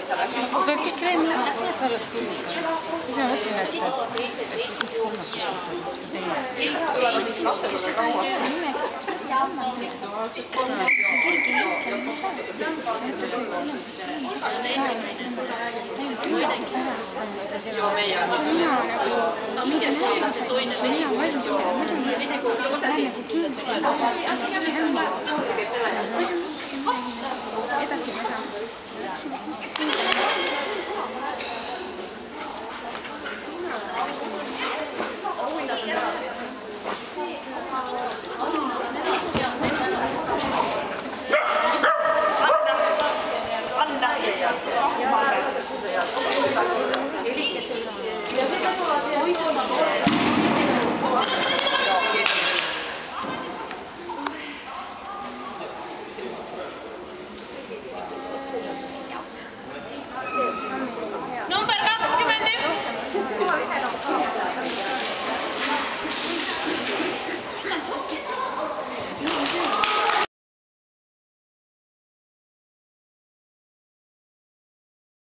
Sa oled kuskil eelmine aasta, et sa alles tulnud. Siis ma mõtlesin, et miks kolmas kasutab, kus see teine. Seda ei ole nimekirjas. Keegi ei ütle mulle. Võtta see edasi